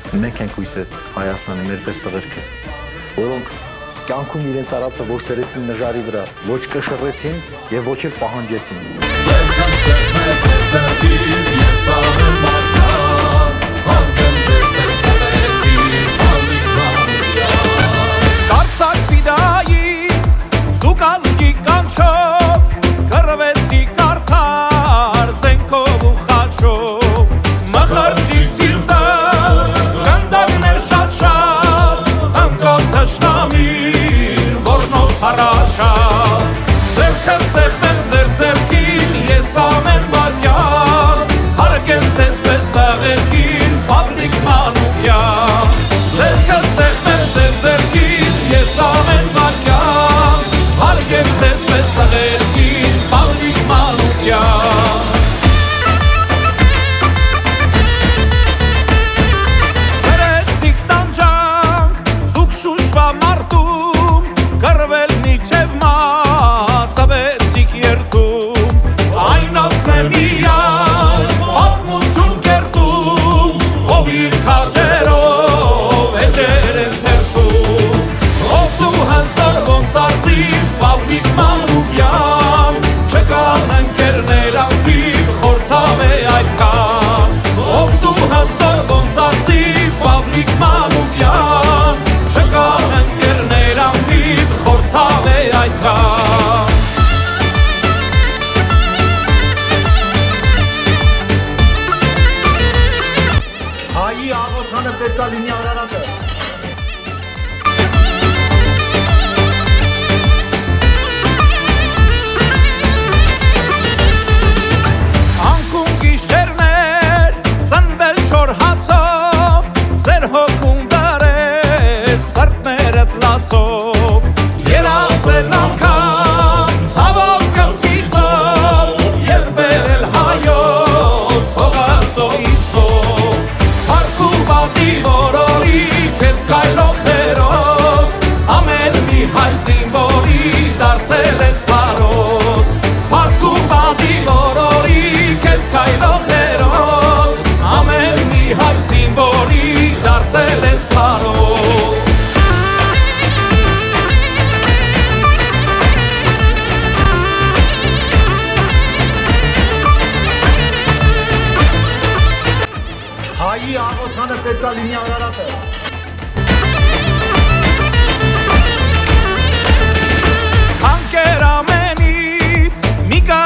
Մենք ենք հույսը Հայաստանի ներպես տղերքը, որոնք կյանքում իրենց արածը ոչ դրեցին նժարի վրա, ոչ կշռեցին եւ ոչ էլ պահանջեցին։ Կարծակ պիդայի դուք ազգի կանչով կռվեցի կարդար զենքով ու խաչով մխրջիկ սիրտը գնդակներ շատ ընկոտ թշնամիր որնոց առաջա ձերքը սեղմեմ ձեր ձերքին ես ամեն վարկյան հարգեմ ձեզ պես տղերքին Պավլիկ Մանուկյան ձերքը սեղմեմ ձեր ձերքին ես ամեն վարկյան հարգեմ ձեզ պես տղերքին Պավլիկ Մանուկյան Գրեցիք տանջանք դուք շուշվա մարտում կռվել միջև մատ տվեցիք երդում այն ասն է միայն պատմություն կերտում ով իր քաջերով էջեր են թերթում ով դու հնսար ոնց արծիվ Պավլիկ Մանուկյան չկան ընկերներ ակտիվ խորցավ է այդքան ով դու հնսար ոնց արծիվ Պավլիկ Մանուկյան չկան ընկերներ ակտիվ խորցավ է այդքան Հայի աղոթանը պետք է լինի արարատը։ Անկում գիշերներ սնվել չոր հացով ձեր հոգում դարես սրտներդ լացով երազել անգամ ցավով կսկիծով և բերել հայոց հողածոյիսով Հարկ ու պատի որորի քեզ կայլող հերոս ամեն մի հայ զինվորի դարձել ես պարոս Հարկ ու պատի որորի քեզ կայլող հերոս ամեն մի հայ զինվորի դարձել ես պարոս Հայի աղոթանը պետք է լինի արարատը։ Հանքեր ամենից մի կա